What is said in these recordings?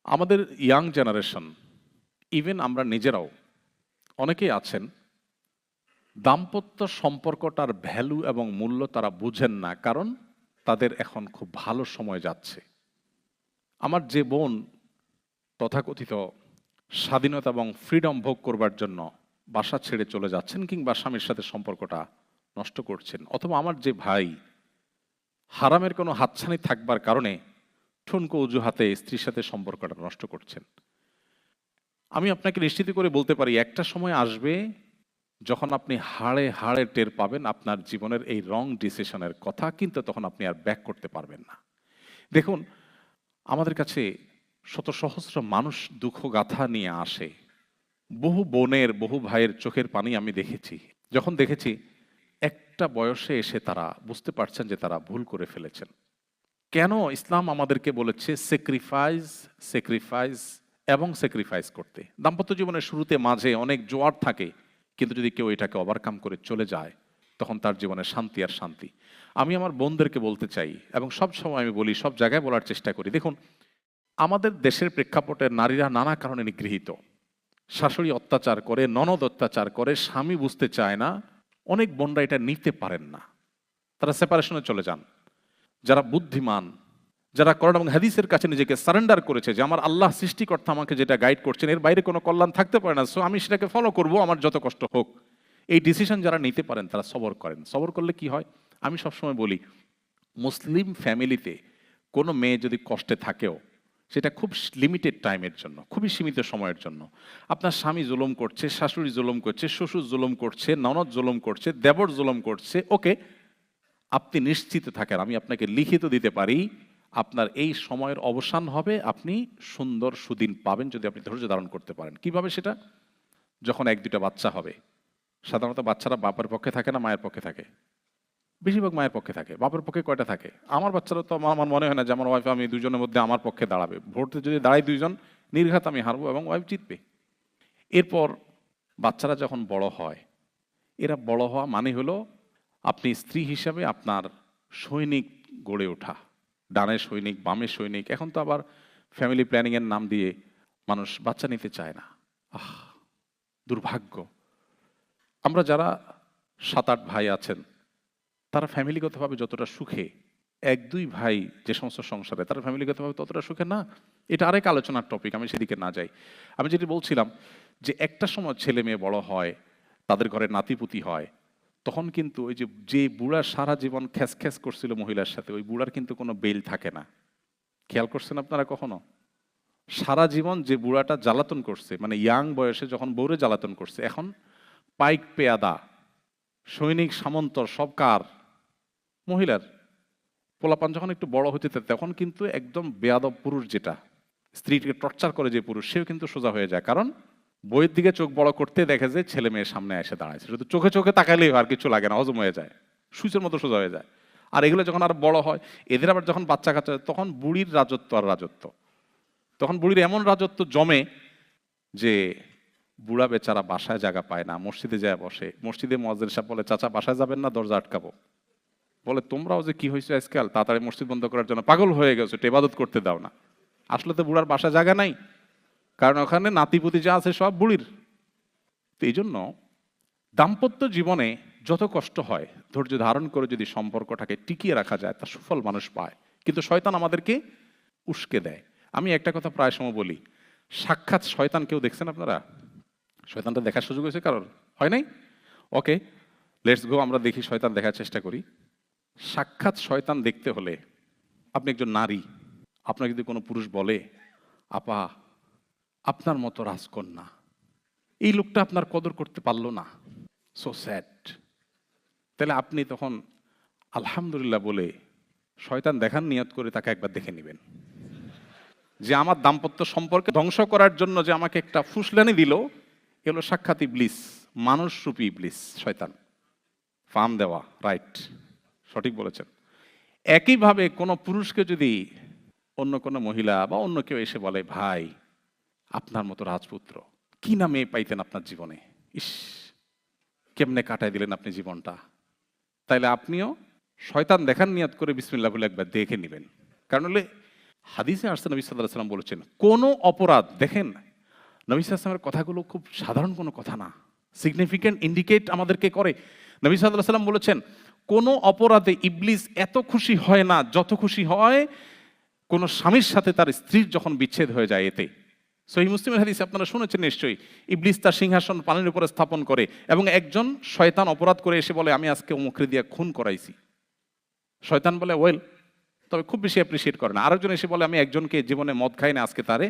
আমাদের young generation, even আমরা নিজেরাও অনেকেই আছেন দাম্পত্য সম্পর্কটার ভ্যালু এবং মূল্য তারা বুঝেন না, কারণ তাদের এখন খুব ভালো সময় যাচ্ছে। আমার যে বোন তথাকথিত স্বাধীনতা এবং ফ্রিডম ভোগ করবার জন্য বাসা ছেড়ে চলে যাচ্ছেন কিংবা স্বামীর সাথে সম্পর্কটা নষ্ট করছেন, অথবা আমার যে ভাই হারামের কোনো হাতছানি থাকবার কারণে ঠুনকো অজুহাতে স্ত্রীর সাথে সম্পর্কটা নষ্ট করছেন, আমি আপনাকে নিশ্চিত করে বলতে পারি একটা সময় আসবে যখন আপনি হাড়ে হাড়ে টের পাবেন আপনার জীবনের এই রং ডিসিশনের কথা, কিন্তু তখন আপনি আর ব্যাক করতে পারবেন না। দেখুন, আমাদের কাছে শত সহস্র মানুষ দুঃখ গাথা নিয়ে আসে। বহু বোনের, বহু ভাইয়ের চোখের পানি আমি দেখেছি, যখন দেখেছি একটা বয়সে এসে তারা বুঝতে পারছেন যে তারা ভুল করে ফেলেছেন। কেন ইসলাম আমাদেরকে বলেছে স্যাক্রিফাইস, স্যাক্রিফাইস এবং স্যাক্রিফাইস করতে? দাম্পত্য জীবনের শুরুতে মাঝে অনেক জোয়ার থাকে, কিন্তু যদি কেউ এটাকে ওভারকাম করে চলে যায় তখন তার জীবনে শান্তি আর শান্তি। আমি আমার বোনদেরকে বলতে চাই, এবং সব সময় আমি বলি, সব জায়গায় বলার চেষ্টা করি, দেখুন, আমাদের দেশের প্রেক্ষাপটে নারীরা নানা কারণে নিগৃহীত। শাশুড়ি অত্যাচার করে, ননদ অত্যাচার করে, স্বামী বুঝতে চায় না, অনেক বোনরা এটা নিতে পারেন না, তারা সেপারেশনে চলে যান। যারা বুদ্ধিমান, যারা কোরআন এবং হাদিসের কাছে নিজেকে সারেন্ডার করেছে যে আমার আল্লাহ সৃষ্টিকর্তা আমাকে যেটা গাইড করছেন এর বাইরে কোনো কল্যাণ থাকতে পারে না, সো আমি সেটাকে ফলো করব, আমার যত কষ্ট হোক, এই ডিসিশন যারা নিতে পারেন তারা সবর করেন। সবর করলে কি হয়, আমি সবসময় বলি, মুসলিম ফ্যামিলিতে কোনো মেয়ে যদি কষ্টে থাকেও সেটা খুব লিমিটেড টাইমের জন্য, খুবই সীমিত সময়ের জন্য। আপনার স্বামী জুলুম করছে, শাশুড়ি জুলুম করছে, শ্বশুর জুলুম করছে, ননদ জুলুম করছে, দেবর জুলুম করছে, ওকে, আপনি নিশ্চিত থাকেন, আমি আপনাকে লিখিত দিতে পারি, আপনার এই সময়ের অবসান হবে, আপনি সুন্দর সুদিন পাবেন যদি আপনি ধৈর্য ধারণ করতে পারেন। কিভাবে সেটা? যখন এক দুটা বাচ্চা হবে, সাধারণত বাচ্চারা বাপের পক্ষে থাকে না মায়ের পক্ষে থাকে? বেশিরভাগ মায়ের পক্ষে থাকে। বাপের পক্ষে কয়টা থাকে? আমার বাচ্চারা তো আমার মনে হয় না যে আমার ওয়াইফ আমি দুজনের মধ্যে আমার পক্ষে দাঁড়াবে। ভোটে যদি দাঁড়াই দুইজন, নির্ঘাত আমি হারবো এবং ওয়াইফ জিতবে। এরপর বাচ্চারা যখন বড় হয়, এরা বড় হওয়া মানে হলো আপনি স্ত্রী হিসাবে আপনার সৈনিক গড়ে ওঠা, ডানে সৈনিক, বামে সৈনিক। এখন তো আবার ফ্যামিলি প্ল্যানিংয়ের নাম দিয়ে মানুষ বাচ্চা নিতে চায় না। আহ, দুর্ভাগ্য। আমরা যারা 7-8 ভাই আছেন, তারা ফ্যামিলিগতভাবে যতটা সুখে, 1-2 ভাই যে সমস্ত সংসারে, তারা ফ্যামিলিগতভাবে ততটা সুখে না। এটা আরেক আলোচনার টপিক, আমি সেদিকে না যাই। আমি যেটি বলছিলাম যে একটা সময় ছেলে মেয়ে বড় হয়, তাদের ঘরে নাতিপুতি হয়, তখন কিন্তু ওই যে যে বুড়া সারা জীবন খ্যাস খ্যাস করছিল মহিলার সাথে, ওই বুড়ার কিন্তু কোনো বেল থাকে না। খেয়াল করছেন আপনারা কখনো? সারা জীবন যে বুড়াটা জ্বালাতন করছে, মানে ইয়াং বয়সে যখন বউরে জ্বালাতন করছে, এখন পাইক পেয়াদা, সৈনিক সামন্তর সব কার? মহিলার। পোলাপান যখন একটু বড় হতে থাকে তখন কিন্তু একদম বেয়াদব পুরুষ, যেটা স্ত্রীকে টর্চার করে যে পুরুষ, সেও কিন্তু সোজা হয়ে যায়, কারণ বইয়ের দিকে চোখ বড় করতে দেখে যে ছেলে মেয়ের সামনে এসে দাঁড়াচ্ছে, শুধু চোখে চোখে তাকাইলেই আর কিছু লাগে না, হজম হয়ে যায়, সুইচের মতো সোজা হয়ে যায়। আর এগুলো যখন আর বড় হয়, এদের আবার যখন বাচ্চা কাচ্চা, তখন বুড়ির রাজত্ব আর রাজত্ব, তখন বুড়ির এমন রাজত্ব জমে যে বুড়া বেচারা বাসায় জায়গা পায় না, মসজিদে যায় বসে। মসজিদে মুয়াজ্জিন সাহেব বলে, চাচা বাসায় যাবেন না, দরজা আটকাবো। বলে, তোমরাও যে কি হয়েছে আজকাল, তাড়াতাড়ি মসজিদ বন্ধ করার জন্য পাগল হয়ে গেছো, ইবাদত করতে দাও না। আসলে তো বুড়ার বাসা জায়গা নাই, কারণ ওখানে নাতিপুতি যা আছে সব বুড়ির। তো এই জন্য দাম্পত্য জীবনে যত কষ্ট হয়, ধৈর্য ধারণ করে যদি সম্পর্কটাকে টিকিয়ে রাখা যায়, তার সুফল মানুষ পায়। কিন্তু শয়তান আমাদেরকে উস্কে দেয়। আমি একটা কথা প্রায় সময় বলি, সাক্ষাৎ শয়তান কেউ দেখছেন আপনারা? শয়তানটা দেখার সুযোগ হয়েছে কারোর? হয় নাই? ওকে, লেটস গো, আমরা দেখি, শয়তান দেখার চেষ্টা করি। সাক্ষাৎ শয়তান দেখতে হলে, আপনি একজন নারী, আপনাকে যদি কোনো পুরুষ বলে, আপা আপনার মতো রাজকন্যা, এই লোকটা আপনার কদর করতে পারলো না, সো স্যাড, তাহলে আপনি তখন আলহামদুলিল্লাহ বলে শয়তান দেখার নিয়ত করে তাকে একবার দেখে নেবেন, যে আমার দাম্পত্য সম্পর্কে ধ্বংস করার জন্য যে আমাকে একটা ফুসলানি দিল, এগুলো সাক্ষাৎ ইবলিস, মানুষরূপী ইবলিস, শয়তান। ফার্ম দেওয়া, রাইট, সঠিক বলেছেন। একইভাবে কোনো পুরুষকে যদি অন্য কোনো মহিলা বা অন্য কেউ এসে বলে, ভাই আপনার মতো রাজপুত্র কি না মেয়ে পাইতেন আপনার জীবনে, ইস কেমনে কাটাই দিলেন আপনি জীবনটা, তাইলে আপনিও শয়তান দেখার নিয়ত করে বিসমিল্লাহ বলে একবার দেখে নেবেন। কারণ হলে হাদিসে আসছে নবী সাল্লাল্লাহু আলাইহি সাল্লাম বলেছেন, কোনো অপরাধ, দেখেন নবী সাল্লাল্লাহু আলাইহি সাল্লামের কথাগুলো খুব সাধারণ কোনো কথা না, সিগনিফিক্যান্ট ইন্ডিকেট আমাদেরকে করে। নবী সাল্লাল্লাহু আলাইহি সাল্লাম বলেছেন, কোনো অপরাধে ইবলিস এত খুশি হয় না যত খুশি হয় কোনো স্বামীর সাথে তার স্ত্রীর যখন বিচ্ছেদ হয়ে যায় এতে। সহিহ মুসলিমের হাদিস আপনারা শুনেছেন নিশ্চয়ই, ইবলিস তার সিংহাসন পানির উপরে স্থাপন করে এবং একজন শয়তান অপরাধ করে এসে বলে, আমি আজকে অমুকরে দিয়ে খুন করাইছি। শয়তান বলে ওয়েল, তবে খুব বেশি অ্যাপ্রিসিয়েট করে না। আরেকজন এসে বলে, আমি একজনকে জীবনে মদ খাই না, আজকে তারে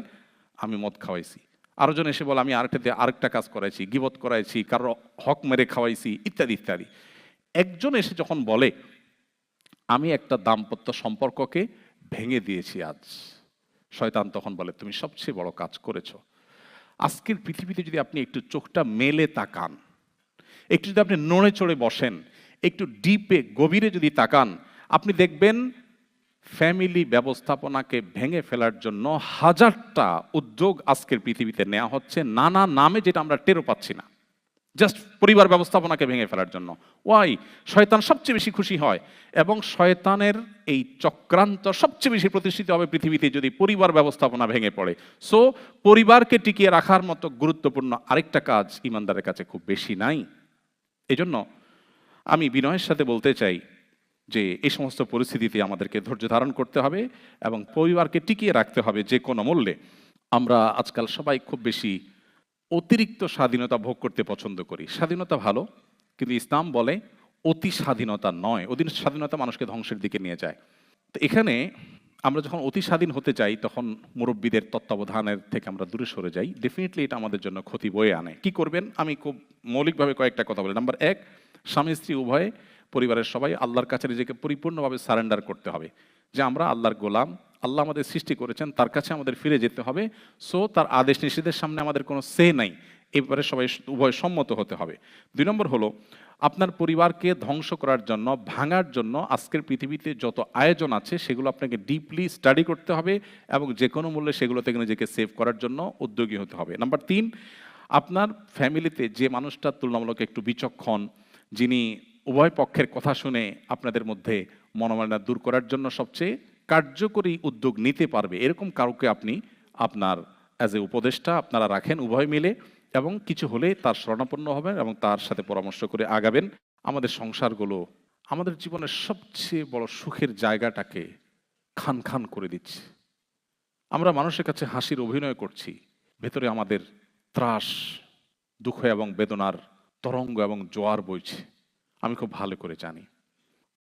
আমি মদ খাওয়াইছি। আরেকজন এসে বলে, আমি আরেকটাতে আরেকটা কাজ করাইছি, গীবত করাইছি, কারো হক মেরে খাওয়াইছি, ইত্যাদি ইত্যাদি। একজন এসে যখন বলে, আমি একটা দাম্পত্য সম্পর্ককে ভেঙে দিয়েছি আজ, শয়তান তখন বলে, তুমি সবচেয়ে বড় কাজ করেছো। আজকের পৃথিবীতে যদি আপনি একটু চোখটা মেলে তাকান, একটু যদি আপনি নড়ে চড়ে বসেন, একটু ডিপে গভীরে যদি তাকান, আপনি দেখবেন ফ্যামিলি ব্যবস্থাপনাকে ভেঙে ফেলার জন্য হাজারটা উদ্যোগ আজকের পৃথিবীতে নেওয়া হচ্ছে নানা নামে, যেটা আমরা টেরও পাচ্ছি না। জাস্ট পরিবার ব্যবস্থাপনাকে ভেঙে ফেলার জন্য। ওয়াই? শয়তান সবচেয়ে বেশি খুশি হয় এবং শয়তানের এই চক্রান্ত সবচেয়ে বেশি প্রতিষ্ঠিত হবে পৃথিবীতে যদি পরিবার ব্যবস্থাপনা ভেঙে পড়ে। সো পরিবারকে টিকিয়ে রাখার মতো গুরুত্বপূর্ণ আরেকটা কাজ ইমানদারের কাছে খুব বেশি নাই। এজন্য আমি বিনয়ের সাথে বলতে চাই যে এই সমস্ত পরিস্থিতিতে আমাদেরকে ধৈর্য ধারণ করতে হবে এবং পরিবারকে টিকিয়ে রাখতে হবে যে কোনো মূল্যে। আমরা আজকাল সবাই খুব বেশি অতিরিক্ত স্বাধীনতা ভোগ করতে পছন্দ করি। স্বাধীনতা ভালো, কিন্তু ইসলাম বলে অতি স্বাধীনতা নয়। অতি স্বাধীনতা মানুষকে ধ্বংসের দিকে নিয়ে যায়। তো এখানে আমরা যখন অতি স্বাধীন হতে চাই, তখন মুরব্বীদের তত্ত্বাবধানের থেকে আমরা দূরে সরে যাই। ডেফিনেটলি এটা আমাদের জন্য ক্ষতি বয়ে আনে। কি করবেন? আমি খুব মৌলিকভাবে কয়েকটা কথা বলি। নাম্বার 1, স্বামী স্ত্রী উভয়ে, পরিবারের সবাই আল্লাহর কাছে নিজেকে পরিপূর্ণভাবে সারেন্ডার করতে হবে যে আমরা আল্লাহর গোলাম, আল্লাহ আমাদের সৃষ্টি করেছেন, তার কাছে আমাদের ফিরে যেতে হবে। সো তার আদেশ নিষেধের সামনে আমাদের কোনো সে নাই, এবারে সবাই উভয় সম্মত হতে হবে। 2 নম্বর হলো, আপনার পরিবারকে ধ্বংস করার জন্য, ভাঙার জন্য আজকের পৃথিবীতে যত আয়োজন আছে সেগুলো আপনাকে ডিপলি স্টাডি করতে হবে এবং যে কোনো মূল্যে সেগুলো থেকে নিজেকে সেভ করার জন্য উদ্যোগী হতে হবে। নাম্বার 3, আপনার ফ্যামিলিতে যে মানুষটা তুলনামূলক একটু বিচক্ষণ, যিনি উভয় পক্ষের কথা শুনে আপনাদের মধ্যে মনোমালিন্য দূর করার জন্য সবচেয়ে কার্যকরী উদ্যোগ নিতে পারবে, এরকম কাউকে আপনি আপনার অ্যাজ এ উপদেষ্টা আপনারা রাখেন উভয় মিলে, এবং কিছু হলে তার শরণাপন্ন হবেন এবং তার সাথে পরামর্শ করে আগাবেন। আমাদের সংসারগুলো আমাদের জীবনের সবচেয়ে বড় সুখের জায়গাটাকে খান খান করে দিচ্ছে। আমরা মানুষের কাছে হাসির অভিনয় করছি, ভেতরে আমাদের ত্রাস, দুঃখ এবং বেদনার তরঙ্গ এবং জোয়ার বইছে। আমি খুব ভালো করে জানি।